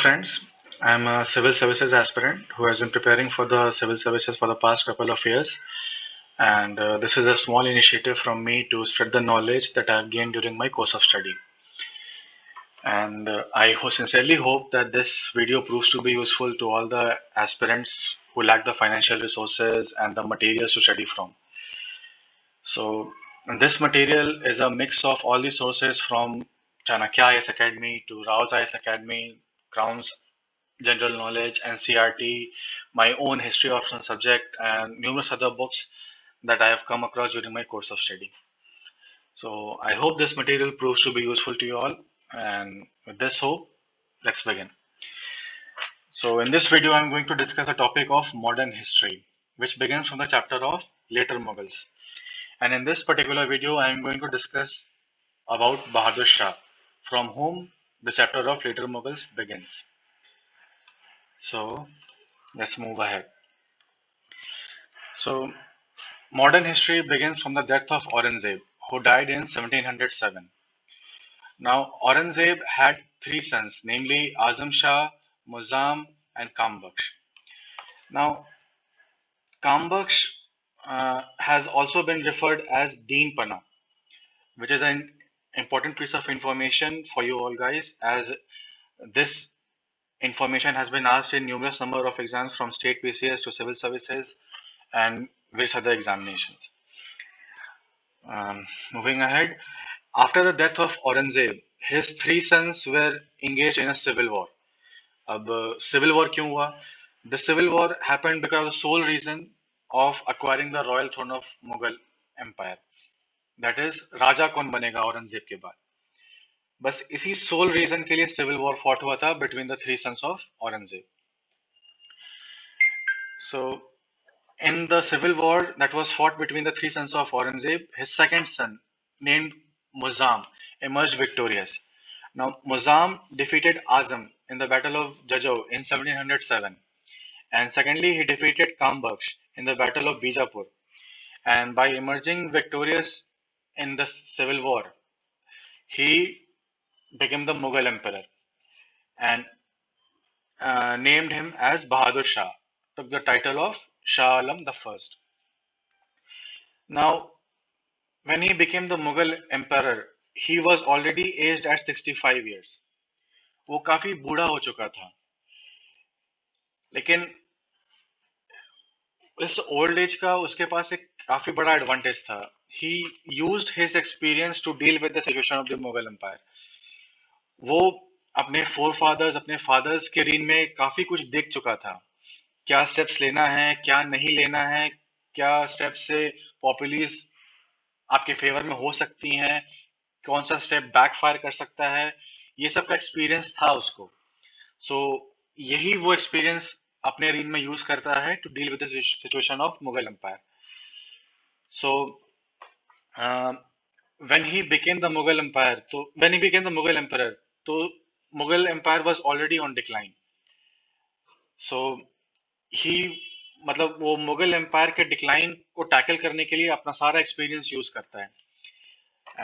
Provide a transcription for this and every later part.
friends. I'm a civil services aspirant who has been preparing for the civil services for the past couple of years. And this is a small initiative from me to spread the knowledge that I've gained during my course of study. And sincerely hope that this video proves to be useful to all the aspirants who lack the financial resources and the materials to study from. So, this material is a mix of all the sources from Chanakya IAS Academy to Rao's IAS Academy, Crown's general knowledge, NCERT, my own history optional subject, and numerous other books that I have come across during my course of study. So I hope this material proves to be useful to you all. And with this hope, let's begin. So in this video, I'm going to discuss a topic of modern history, which begins from the chapter of later Mughals. And in this particular video, I'm going to discuss about Bahadur Shah, from whom the chapter of later Mughals begins. So let's move ahead. So modern history begins from the death of Aurangzeb, who died in 1707. Now, Aurangzeb had three sons, namely Azam Shah, Muzam, and Kambaksh. Now, Kambaksh has also been referred as Deen Pana, which is an important piece of information for you all guys, as this information has been asked in numerous number of exams from state PCS to civil services and various other examinations. Moving ahead, after the death of Aurangzeb, his three sons were engaged in a civil war. अब civil war क्यों हुआ? The civil war happened because of the sole reason of acquiring the royal throne of Mughal Empire. That is, राजा कौन बनेगा औरंगजेब के बाद. बस इसी sole reason के लिए civil war fought हुआ था between the three sons of Aurangzeb. So, in the civil war that was fought between the three sons of Aurangzeb, his second son, named Muzam, emerged victorious. Now, Muzam defeated Azam in the Battle of Jajau in 1707, and secondly, he defeated Kambaksh in the Battle of Bijapur. And by emerging victorious in the civil war, he became the Mughal emperor and named him as Bahadur Shah, took the title of Shah Alam the First. Now, when he became the Mughal emperor, he was already aged at 65 years. वो काफी बूढ़ा हो चुका था. लेकिन इस old age का उसके पास एक काफी बड़ा एडवांटेज था. He used his experience to deal with the situation of the Mughal Empire. वो अपने फोरफादर्स, अपने फादर्स के रीन में काफी कुछ देख चुका था. क्या स्टेप्स लेना है, क्या नहीं लेना है, क्या स्टेप्स से पॉपुलिस आपके फेवर में हो सकती हैं, कौन सा स्टेप बैकफायर कर सकता है, ये सब का एक्सपीरियंस था उसको. सो यही वो एक्सपीरियंस अपने रीन में यूज करता है to deal with the situation of Mughal empire. So when he became the Mughal Empire, when he became the Mughal Emperor, तो Mughal Empire was already on decline. So he मतलब वो Mughal empire के decline को tackle करने के लिए अपना सारा एक्सपीरियंस यूज करता है.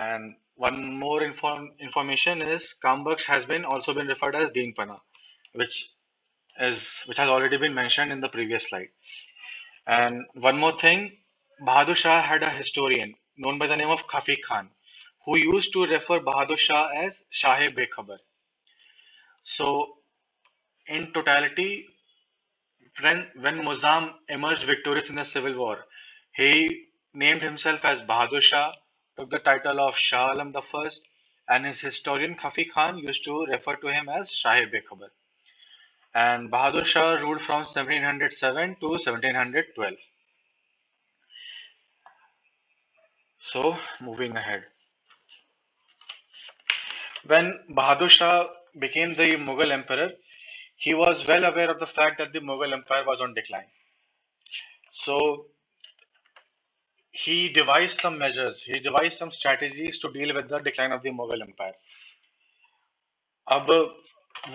And one more information is Kambaksh has been also been referred as Deen Pana, which has already been mentioned in the previous slide. And one more thing, Bahadur Shah had a historian known by the name of Khafi Khan, who used to refer Bahadur Shah as Shah-e-Bekhabar. So, in totality, when Muzam emerged victorious in the civil war, he named himself as Bahadur Shah, took the title of Shah Alam the First, and his historian Khafi Khan used to refer to him as Shah-e-Bekhabar. And Bahadur Shah ruled from 1707 to 1712. So, moving ahead. When Bahadur Shah became the Mughal emperor, he was well aware of the fact that the Mughal empire was on decline. So, he devised some measures, he devised some strategies to deal with the decline of the Mughal empire. अब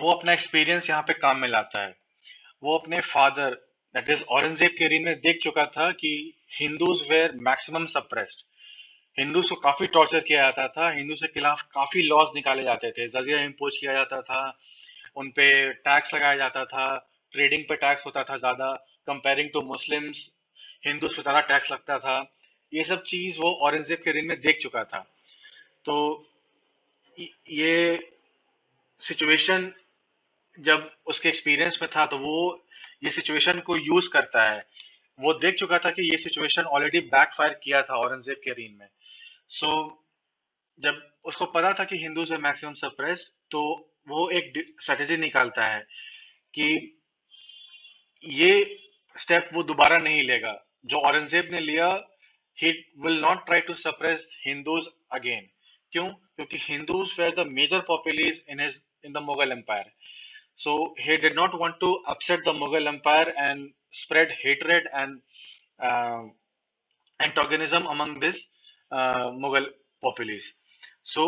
वो अपना experience यहाँ पे काम में लाता है. वो अपने फादर दैट इज औरंगजेब के रीन में देख चुका था कि Hindus were maximum suppressed. Hindus को काफी टॉर्चर किया जाता था, हिंदू के खिलाफ काफी लॉज निकाले जाते थे, जजिया इम्पोज किया जाता था, उन पे टैक्स लगाया जाता था, ट्रेडिंग पे टैक्स होता था ज़्यादा, कंपेयरिंग टू मुस्लिम्स, हिंदूज पे ज़्यादा टैक्स लगता था। ये सब चीज़ वो औरंगजेब के रेन में देख चुका था। तो ये सिचुएशन जब उसके एक्सपीरियंस में था, तो वो ये सिचुएशन को यूज करता है। वो देख चुका था कि ये सिचुएशन ऑलरेडी बैकफायर किया था औरंगजेब के रेन में। सो जब उसको पता था कि हिंदूज है मैक्सिमम सप्रेस्ड, तो वो एक स्ट्रेटेजी निकालता है कि ये स्टेप वो दोबारा नहीं लेगा जो औरंगजेब ने लिया। He will not try to suppress Hindus again. क्यों? क्योंकि Hindus were the major populace in the Mughal empire. So he did not want to upset the Mughal Empire and spread hatred and uh, antagonism among this Mughal populace. So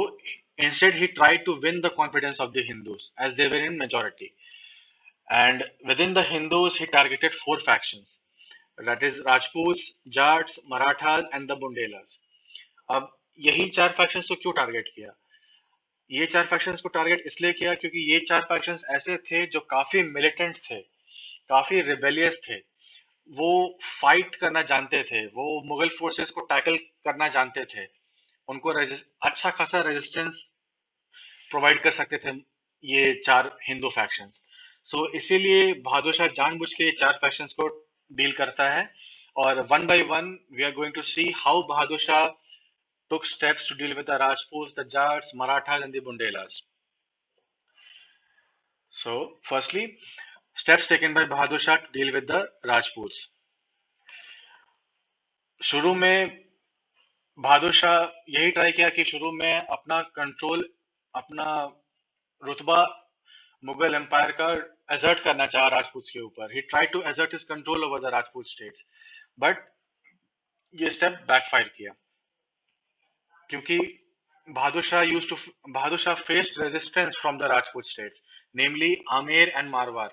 instead, he tried to win the confidence of the Hindus as they were in majority. And within the Hindus, he targeted four factions, that is Rajputs, Jats, Marathas, and the Bundelas. अब यही चार factions को क्यों target किया? ये चार factions को target इसलिए किया क्योंकि ये चार फैक्शंस ऐसे थे जो काफी मिलिटेंट थे, काफी रिबेलियस थे। वो फाइट करना जानते थे, वो मुगल फोर्सेस को टैकल करना जानते थे, उनको अच्छा खासा रेजिस्टेंस प्रोवाइड कर सकते थे ये चार हिंदू फैक्शंस। सो इसीलिए बहादुर शाह जानबूझ के ये चार फैक्शंस को डील करता है। और one by one we are going to see how Bahadur Shah took steps to deal with the Rajputs, the Jats, Marathas, and the Bundelas. So, firstly, steps taken by Bahadur Shah to deal with the Rajputs. शुरू में बहादुर शाह यही try किया कि शुरू में अपना control, अपना रुतबा मुगल एम्पायर का एजर्ट करना चाहा राजपूत के ऊपर। He try to assert his control over the Rajput states, but ये स्टेप बैकफायर किया क्योंकि Bahadur Shah faced resistance from the Rajput states, namely Amer and Marwar.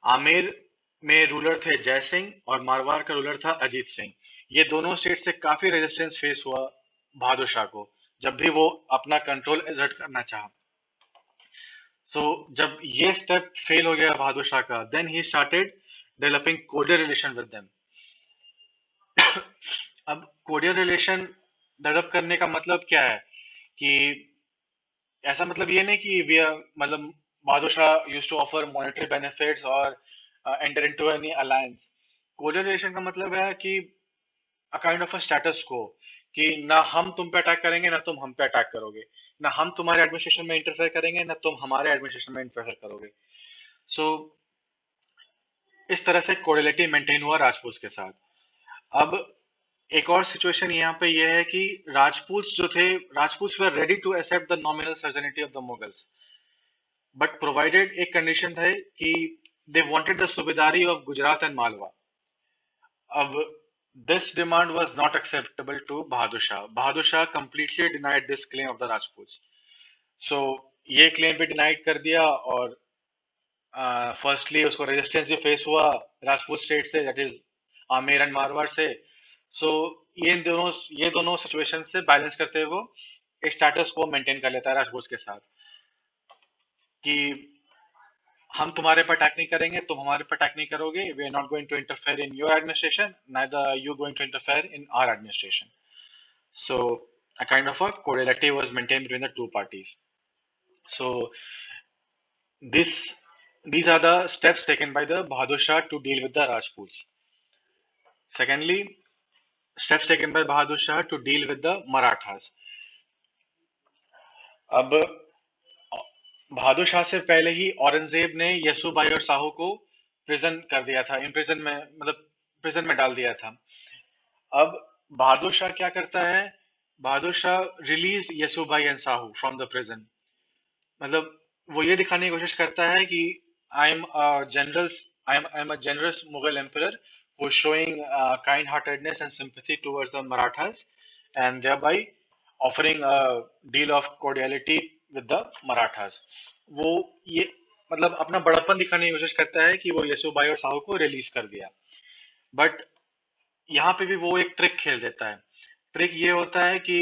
Amer में रूलर थे जय सिंह और मारवाड़ का रूलर था अजीत सिंह। ये दोनों स्टेट से काफी रेजिस्टेंस फेस हुआ बहादुर शाह को जब भी वो अपना कंट्रोल एजर्ट करना चाहा। जब ये स्टेप फेल हो गया बहादुर शाह का, then he started developing cordial relation with them. अब कोर्डियल रिलेशन डेवलप करने का मतलब क्या है कि ऐसा मतलब ये नहीं कि वी मतलब Bahadur Shah used to offer monetary benefits और enter into any alliance. Correlation relation का मतलब है कि a kind of a status quo, कि ना हम तुम पे अटैक करेंगे ना तुम हम पे अटैक करोगे, ना हम तुम्हारे एडमिनिस्ट्रेशन में इंटरफेयर करेंगे ना तुम हमारे एडमिनिस्ट्रेशन में इंटरफेयर करोगे। सो इस तरह से कोरिलेटी मेंटेन हुआ राजपूत के साथ। अब एक और सिचुएशन यहाँ पे ये है कि राजपूत जो थे, Rajput were ready to accept the nominal suzerainty of the Mughals, but provided एक कंडीशन है कि they wanted the subedari of Gujarat and Malwa. अब this demand was not acceptable to Bahadur Shah. Bahadur Shah completely denied this claim of the Rajputs. So ये claim भी denied कर दिया और firstly उसको रेजिस्टेंस भी फेस हुआ राजपूत स्टेट से, that is Amer and Marwar से। सो ये दोनों सिचुएशन से बैलेंस करते हुए वो एक स्टेटस को मेंटेन कर लेता है राजपूत के साथ कि हम तुम्हारे पर अटैक नहीं करेंगे, तुम हमारे पर अटैक नहीं करोगे, we are not going to interfere in your administration, neither you going to interfere in our administration. So a kind of a cordiality was maintained between the two parties. So this these are the steps taken by the Bahadur Shah to deal with the Rajputs. Secondly, steps taken by Bahadur Shah to deal with the Marathas. अब बहादुर शाह से पहले ही औरंगजेब ने यसुबाई और साहू को prison कर दिया था, imprison में, मतलब प्रिजन में डाल दिया था। अब बहादुर शाह क्या करता है? Bahadur Shah release Yesubai and Sahu from the prison. मतलब वो ये दिखाने की कोशिश करता है कि I am general I am a generous Mughal emperor who is showing kind-heartedness and sympathy towards the Marathas and thereby offering a deal of cordiality with the Marathas. वो ये मतलब अपना बड़प्पन दिखाने की कोशिश करता है कि वो यसुबाई और साहू को रिलीज कर दिया, बट यहाँ पे भी वो एक ट्रिक खेल देता है। ट्रिक ये होता है कि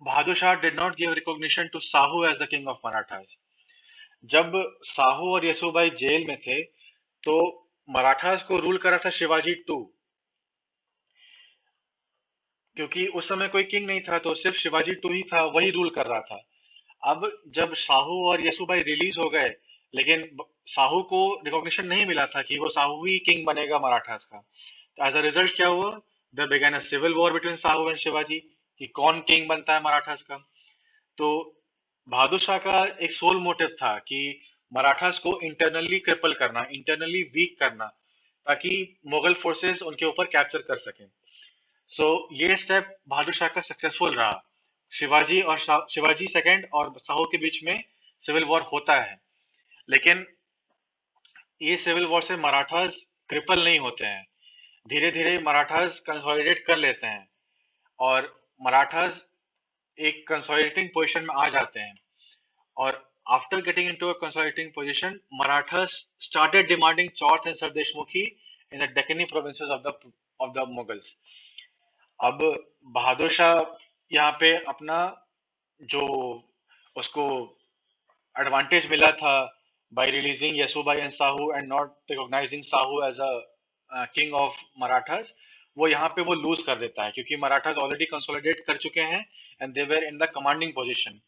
Bahadur Shah did not give recognition to Sahu as the king of Marathas. जब साहू और यसुबाई जेल में थे तो मराठास को रूल करा था शिवाजी टू, क्योंकि उस समय कोई किंग नहीं था तो सिर्फ शिवाजी टू ही था, वही रूल कर रहा था। अब जब साहू और यसुबाई रिलीज हो गए, लेकिन साहू को रिकॉग्निशन नहीं मिला था कि वो साहू ही किंग बनेगा मराठास का। तो एज अ रिजल्ट क्या हुआ, the began a civil war between Sahu and Shivaji कि कौन किंग बनता है मराठास का। तो बहादुर शाह का एक सोल मोटिव था कि मराठास को इंटरनली क्रिपल करना, इंटरनली वीक करना, ताकि मुगल फोर्सेस उनके ऊपर कैप्चर कर सकें। सो ये स्टेप बहादुर शाह का सक्सेसफुल रहा। शिवाजी सेकंड और साहू के बीच में सिविल वॉर होता है, लेकिन ये सिविल वॉर से मराठास क्रिपल नहीं होते हैं। धीरे धीरे मराठास कंसोलिडेट कर लेते हैं और मराठास एक कंसोलिडेटिंग पोजीशन में आ जाते हैं। और after getting into a consolidating position, Marathas started demanding chauth and sardeshmukhi in the Deccani provinces of the Mughals. अब बहादुर शाह यहाँ पे अपना जो उसको एडवांटेज मिला था by releasing Yesubai and Sahu and not recognising Sahu as a king of Marathas, वो यहाँ पे वो लूज कर देता है, क्योंकि मराठास ऑलरेडी कंसोलिडेट कर चुके हैं and they were in the commanding position.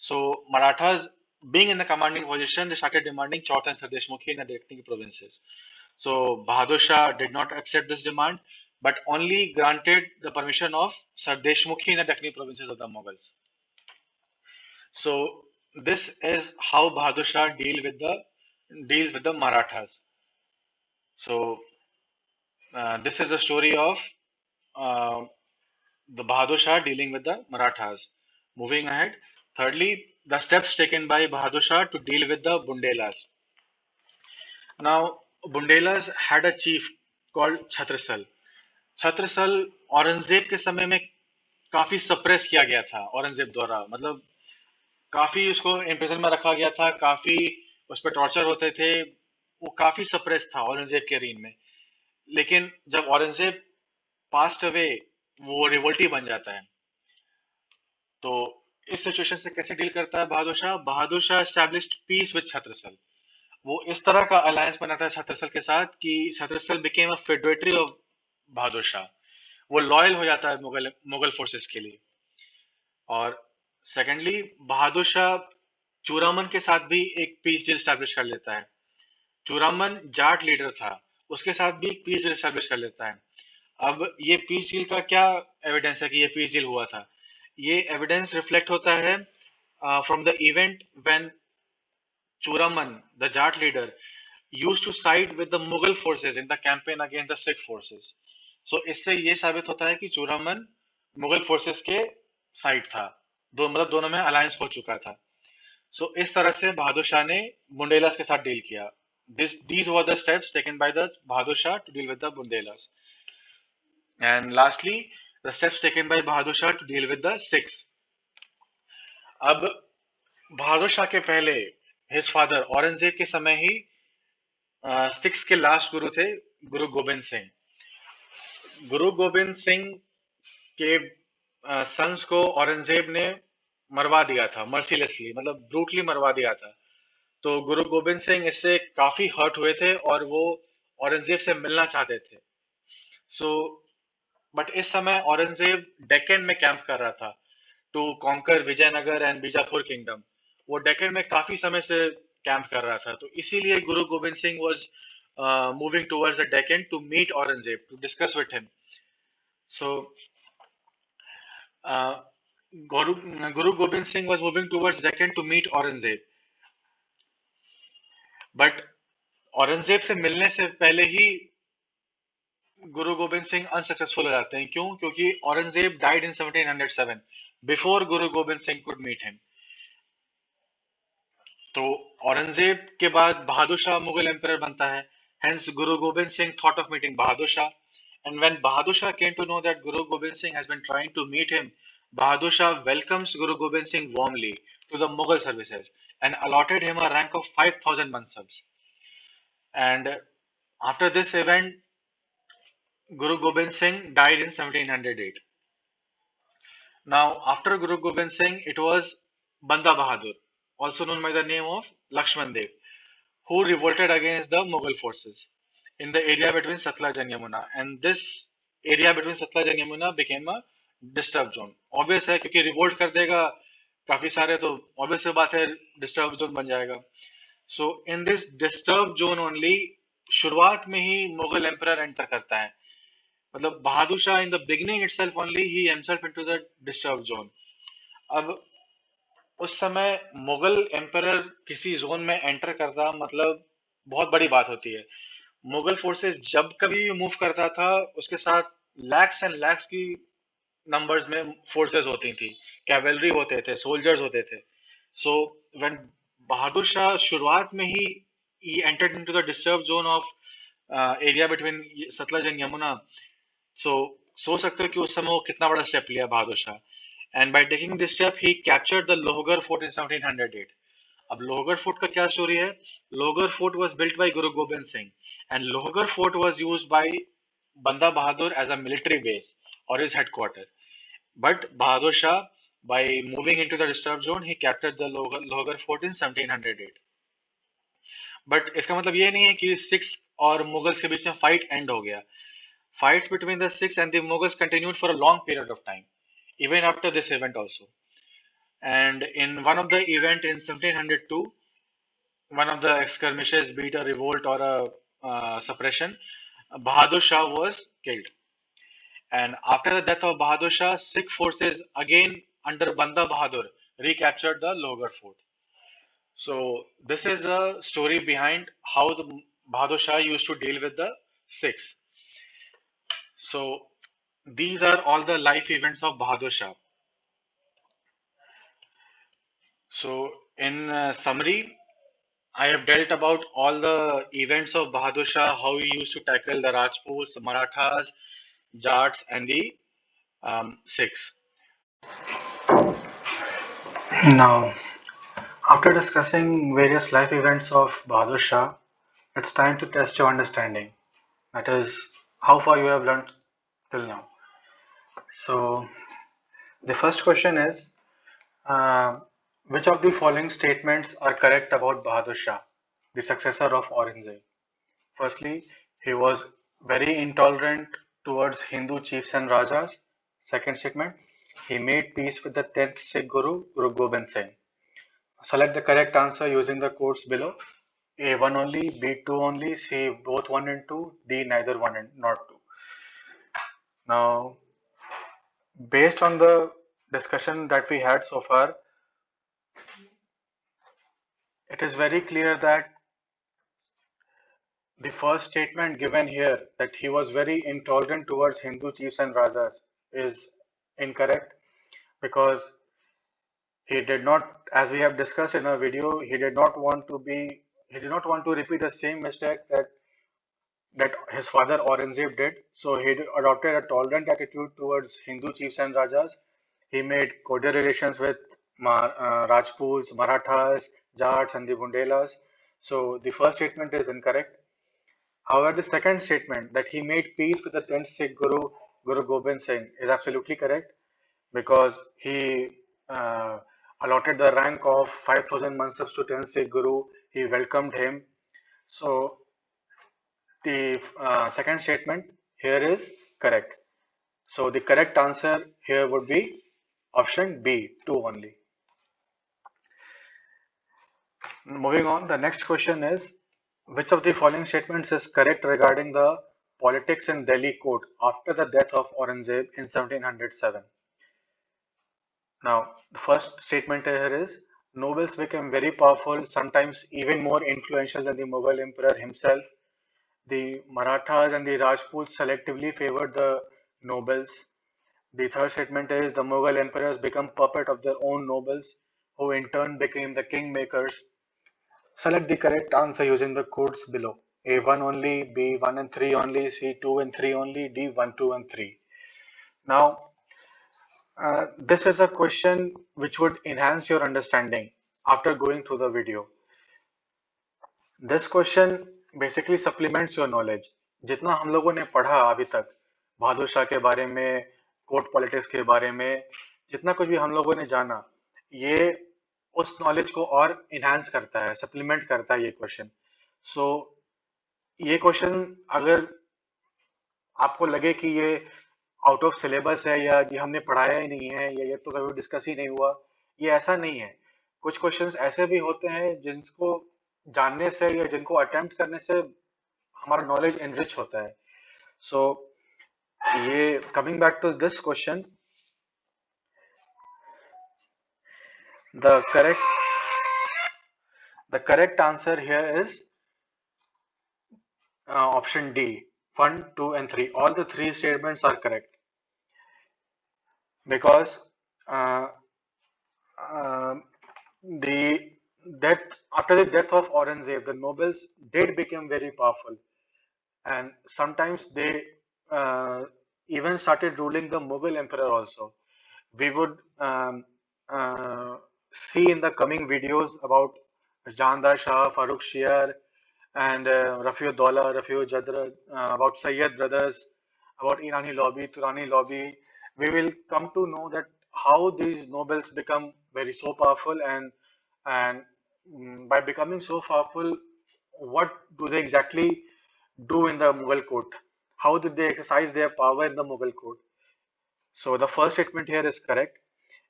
So Marathas being in the commanding position, they started demanding Chauth and Sardeshmukhi in the Deccan provinces. So Bahadur Shah did not accept this demand, but only granted the permission of Sardeshmukhi in the Deccan provinces of the Mughals. So this is how Bahadur Shah deals with the Marathas. So this is the story of uh, the Bahadur Shah dealing with the Marathas. Moving ahead, thirdly, the steps taken by Bahadur Shah to deal with the Bundelas. Now, Bundelas had a chief called Chhatrasal. Chhatrasal Aurangzeb के समय में काफी suppress किया गया था औरंगजेब द्वारा, मतलब काफी उसको इम्प्रिजन में रखा गया था, काफी उस पर टॉर्चर होते थे, वो काफी सप्रेस था औरंगजेब के रीन में। लेकिन जब औरंगजेब पास्ट अवे, वो रिवोल्टी बन जाता है। तो इस सिचुएशन से कैसे डील करता है Bahadur Shah? Bahadur Shah established peace with छत्रसल। वो इस तरह का अलायंस बनाता है छत्रसल के साथ कि छत्रसल became a फेडरेटरी of Bahadur Shah. वो लॉयल हो जाता है मुगल मुगल फोर्सेस के लिए। और सेकेंडली, बहादुर शाह चूरामन के साथ भी एक पीस डील स्टैब्लिश कर लेता है। चूरामन जाट लीडर था, उसके साथ भी एक पीस डील स्टैब्लिश कर लेता है। अब ये पीस डील का क्या एविडेंस है कि ये पीस डील हुआ था? ये एविडेंस रिफ्लेक्ट होता है from the event when Churaman, the Jat leader, used to side with the Mughal forces in the campaign against the Sikh forces. So इससे ये साबित होता है कि चूरामन मुगल फोर्सेस के साइड था, मतलब दोनों में अलायंस हो चुका था। सो इस तरह से बहादुर शाह ने बुंडेलास के साथ डील किया। These were the steps taken by the Bahadur Shah to deal with the Bundelas. And lastly, the steps taken by Bahadur Shah to deal with the Sikhs. अब बहादुर शाह के पहले हिज फादर औरंगजेब के समय ही सिक्स के last गुरु थे गुरु गोबिंद सिंह। गुरु गोबिंद सिंह के sons को औरंगजेब ने मरवा दिया था, मर्सीलेसली, मतलब ब्रूटली मरवा दिया था। तो गुरु गोबिंद सिंह इससे काफी हर्ट हुए थे और वो औरंगजेब से मिलना चाहते थे। सो बट इस समय औरंगजेब डेक्कन में कैंप कर रहा था to conquer Vijayanagar and Bijapur kingdom. वो डेक्कन में काफी समय से कैंप कर रहा था, तो इसीलिए गुरु Gobind Singh was moving towards the Deccan to meet Aurangzeb to discuss with him. So uh, Guru Gobind Singh was moving towards Deccan to meet Aurangzeb, but Aurangzeb से मिलने से पहले ही गुरु गोबिंद सिंह अनसक्सेसफुल हो जाते हैं। क्यों? क्योंकि Aurangzeb died in 1707 before Guru Gobind Singh could meet him. तो औरंगजेब के बाद बहादुर शाह मुगल एम्परर बनता है। Hence Guru Gobind Singh thought of meeting Bahadur Shah, and when Bahadur Shah came to know that Guru Gobind Singh has been trying to meet him, Bahadur Shah welcomes Guru Gobind Singh warmly to the Mughal services and allotted him a rank of 5,000 mansabs. And after this event, Guru Gobind Singh died in 1708. Now, after Guru Gobind Singh, it was Banda Bahadur, also known by the name of Lakshman Dev, who revolted against the Mughal forces in the area between Satluj and Yamuna. And this area between Satluj and Yamuna became a disturbed zone. Obvious है क्योंकि revolt कर देगा काफी सारे तो obvious सी बात है disturbed zone बन जाएगा. So in this disturbed zone only शुरुआत में ही मुगल एम्परर एंटर करता है. मतलब Bahadur Shah in the beginning itself only he himself into the disturbed zone. अब उस समय मुगल एम्परर किसी जोन में एंटर करता मतलब बहुत बड़ी बात होती है. मुगल फोर्सेस जब कभी भी मूव करता था उसके साथ लैक्स एंड लैक्स की नंबर्स में फोर्सेस होती थी, कैवेलरी होते थे, सोल्जर्स होते थे. सो व्हेन बहादुर शाह शुरुआत में ही entered into the disturb zone of area between Sutlej and Yamuna. So सोच सकते हो कि उस समय वो कितना बड़ा स्टेप लिया Bahadur Shah. And by taking this step, he captured the Lohgarh fort in 1708. अब लोहगढ़ फोर्ट का क्या स्टोरी है? Lohgarh fort was built by Guru Gobind Singh, and Lohgarh fort was used by Banda Bahadur as a military base or his headquarter. But Bahadur Shah, by moving into the disturbed zone, he captured the Lohgarh fort in 1708. But इसका मतलब ये नहीं है कि six और Mughals के बीच में fight and हो गया. Fights between the Sikhs and the Mughals continued for a long period of time, even after this event also. And in one of the event in 1702, one of the skirmishes, be it a revolt or a suppression, Bahadur Shah was killed. And after the death of Bahadur Shah, Sikh forces again under Banda Bahadur recaptured the Lohgarh fort. So this is the story behind how the Bahadur Shah used to deal with the Sikhs. So these are all the life events of Bahadur Shah. So in summary, I have dealt about all the events of Bahadur Shah, how he used to tackle the Rajputs, Marathas, Jats, and the Sikhs. Now, after discussing various life events of Bahadur Shah, it's time to test your understanding. That is, how far you have learned till now. So, the first question is, uh, which of the following statements are correct about Bahadur Shah, the successor of Aurangzeb? Firstly, he was very intolerant towards Hindu chiefs and rajas. Second statement, he made peace with the 10th Sikh Guru, Guru Gobind Singh. Select the correct answer using the codes below. A 1 only, B 2 only, C both 1 and 2, D neither 1 and not 2. Now, based on the discussion that we had so far, it is very clear that the first statement given here, that he was very intolerant towards Hindu chiefs and rajas, is incorrect, because he did not, as we have discussed in our video, he did not want to repeat the same mistake that his father Aurangzeb did. So he adopted a tolerant attitude towards Hindu chiefs and rajas. He made cordial relations with Rajputs, Marathas, Jats, and the Bundelas. So the first statement is incorrect. However, the second statement, that he made peace with the 10th Sikh Guru, Guru Gobind Singh, is absolutely correct, because he allotted the rank of 5,000 mansabs to 10th Sikh Guru. He welcomed him. So the second statement here is correct. So the correct answer here would be option B, 2 only. Moving on, the next question is, which of the following statements is correct regarding the politics in Delhi court after the death of Aurangzeb in 1707? Now, the first statement here is, nobles became very powerful, sometimes even more influential than the Mughal emperor himself. The Marathas and the Rajputs selectively favored the nobles. The third statement is, the Mughal emperors become puppet of their own nobles, who in turn became the kingmakers. Select the correct answer using the codes below. A 1 only, B 1 and 3 only, C 2 and 3 only, D 1, 2 and 3. Now, this is a question which would enhance your understanding after going through the video. This question basically supplements your knowledge. जितना हम लोगों ने पढ़ा अभी तक बहादुर शाह के बारे में, कोर्ट पॉलिटिक्स के बारे में, जितना कुछ भी हम लोगों ने जाना, ये उस नॉलेज को और इनहांस करता है, सप्लीमेंट करता है ये क्वेश्चन। सो ये क्वेश्चन अगर आपको लगे कि ये आउट ऑफ सिलेबस है या ये हमने पढ़ाया ही नहीं है या ये तो कभी डिस्कस ही नहीं हुआ, ये ऐसा नहीं है। कुछ क्वेश्चंस ऐसे भी होते हैं जिनको जानने से या जिनको अटेम्प्ट करने से हमारा नॉलेज एनरिच होता है। सो ये coming back to this question, the correct the correct answer here is option D. 1, 2, and 3. All the three statements are correct because uh, uh, the death after the death of Aurangzeb, the nobles did become very powerful, and sometimes they uh, even started ruling the Mughal emperor also. We would see in the coming videos about Jandar Shah, Farooq Shiar, and Rafiuddollah, Rafiu Jadra, about Sayyid brothers, about Irani lobby, Turani lobby. We will come to know that how these nobles become very so powerful, and by becoming so powerful, what do they exactly do in the Mughal court? How did they exercise their power in the Mughal court? So the first statement here is correct.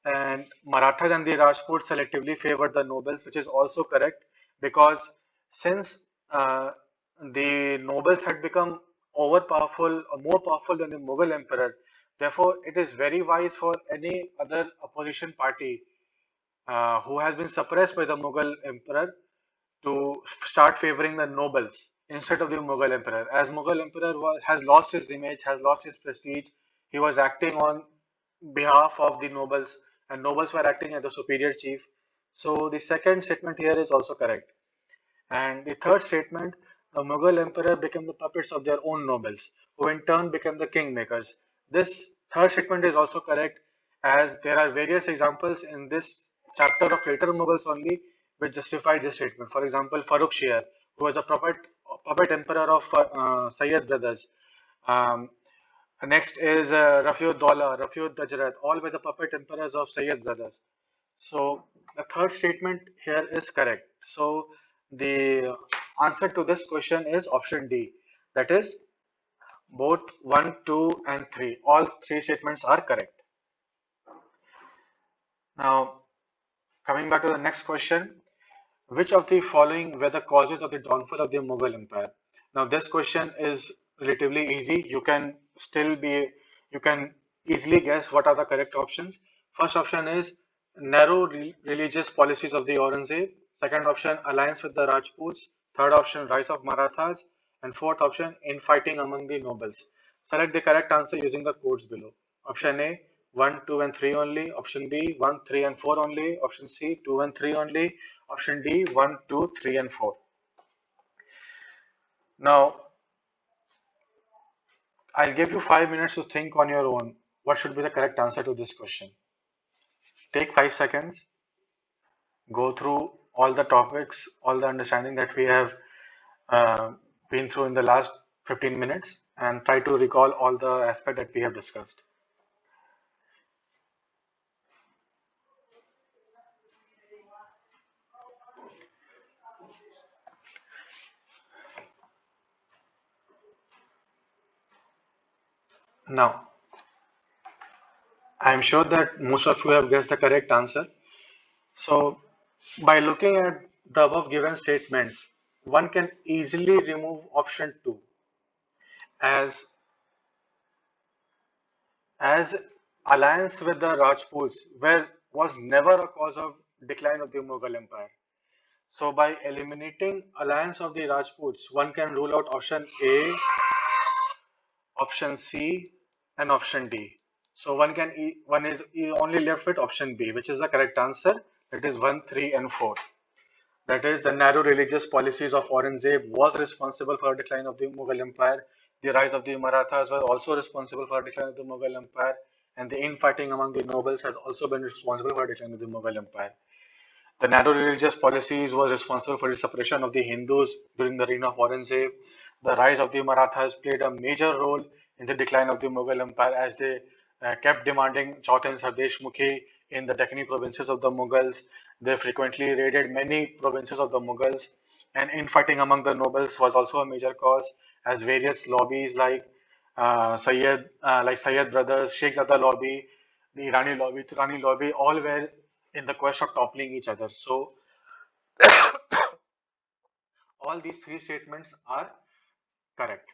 And Marathas and the Rajputs selectively favored the nobles, which is also correct because since the nobles had become overpowerful or more powerful than the Mughal emperor, therefore it is very wise for any other opposition party who has been suppressed by the Mughal emperor to start favoring the nobles instead of the Mughal emperor. As Mughal emperor has lost his image, has lost his prestige, he was acting on behalf of the nobles, and nobles were acting as the superior chief. So the second statement here is also correct. And the third statement, the Mughal emperor became the puppets of their own nobles, who in turn became the kingmakers. This third statement is also correct, as there are various examples in this chapter of later Mughals only which justify this statement. For example, Farooq Shir, who was a puppet emperor of Sayyid brothers. Um, Next is Rafiuddollah, Rafiud Dajrat, all were the puppet emperors of Sayyid brothers. So the third statement here is correct. So the answer to this question is option D. That is both 1, 2, and 3. All three statements are correct. Now, coming back to the next question, which of the following were the causes of the downfall of the Mughal Empire? Now, this question is relatively easy. You can easily guess what are the correct options. First option is narrow religious policies of the Aurangzeb. Second option, alliance with the Rajputs. Third option, rise of Marathas. And fourth option, infighting among the nobles. Select the correct answer using the codes below. Option A, 1, 2, and 3 only. Option B, 1, 3, and 4 only. Option C, 2 and 3 only. Option D, 1, 2, 3, and 4. Now, I'll give you 5 minutes to think on your own. What should be the correct answer to this question? Take 5 seconds, go through all the topics, all the understanding that we have uh, been through in the last 15 minutes, and try to recall all the aspects that we have discussed. Now, I am sure that most of you have guessed the correct answer. So, by looking at the above given statements, one can easily remove option 2 as as alliance with the Rajputs was never a cause of decline of the Mughal Empire. So by eliminating alliance of the Rajputs, one can rule out option A, option C, and option D. So one is only left with option B, which is the correct answer. That is 1, 3, and 4. That is, the narrow religious policies of Aurangzeb was responsible for the decline of the Mughal Empire. The rise of the Marathas was also responsible for the decline of the Mughal Empire, and the infighting among the nobles has also been responsible for the decline of the Mughal Empire. The narrow religious policies was responsible for the suppression of the Hindus during the reign of Aurangzeb. The rise of the Marathas played a major role in the decline of the Mughal Empire as they kept demanding Chauth and Sardesh Mukhi in the Deccani provinces of the Mughals. They frequently raided many provinces of the Mughals, and infighting among the nobles was also a major cause, as various lobbies like Sayyid brothers, Sheikh Zada lobby, the Turani lobby, all were in the quest of toppling each other. So all these three statements are correct.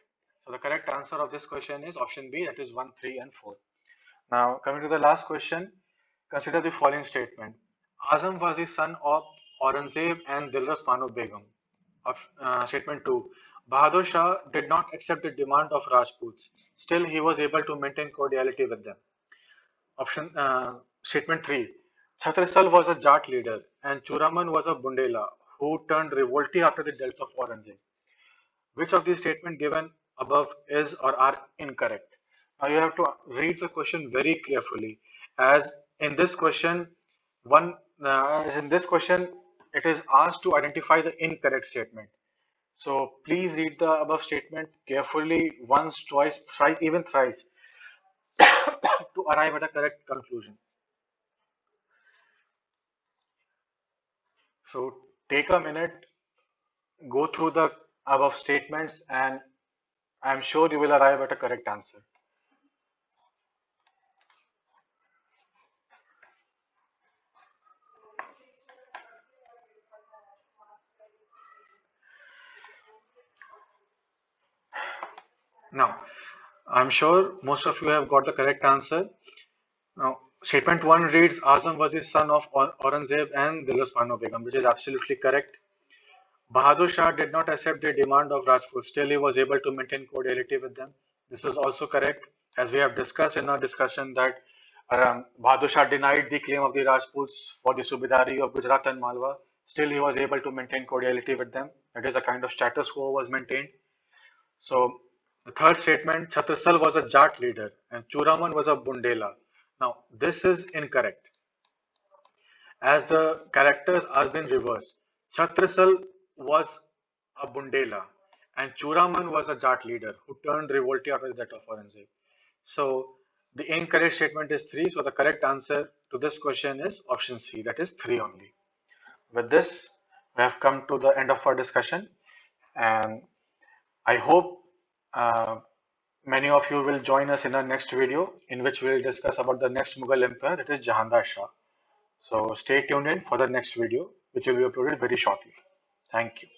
So the correct answer of this question is option B, that is 1, 3, and 4. Now, coming to the last question, consider the following statement. Azam was the son of Aurangzeb and Dilras Banu Begum. Statement 2. Bahadur Shah did not accept the demand of Rajputs. Still, he was able to maintain cordiality with them. Statement 3. Chhatrisal was a Jat leader and Churaman was a Bundela who turned revolty after the death of Aurangzeb. Which of these statements given above is or are incorrect? Now you have to read the question very carefully, as in this question, it is asked to identify the incorrect statement. So please read the above statement carefully once, twice, thrice, even thrice to arrive at a correct conclusion. So take a minute, go through the above statements, and I'm sure you will arrive at a correct answer. Now, I'm sure most of you have got the correct answer. Now, statement 1 reads Azam was the son of Aurangzeb and Dilras Banu Begum, which is absolutely correct. Bahadur Shah did not accept the demand of Rajput, still he was able to maintain cordiality with them. This is also correct, as we have discussed in our discussion that Bahadur Shah denied the claim of the Rajputs for the Subedari of Gujarat and Malwa. Still, he was able to maintain cordiality with them. That is, a kind of status quo was maintained. So the third statement, Chhatrisal was a Jat leader and Churaman was a Bundela. Now, this is incorrect, as the characters are been reversed. Chhatrisal was a Bundela and Churaman was a Jat leader who turned revolty after the death of Aurangzeb. So the incorrect statement is 3. So the correct answer to this question is option C, that is 3 only. With this, we have come to the end of our discussion, and I hope many of you will join us in our next video, in which we will discuss about the next Mughal emperor, that is Jahandar Shah. So stay tuned in for the next video, which will be uploaded very shortly. Thank you.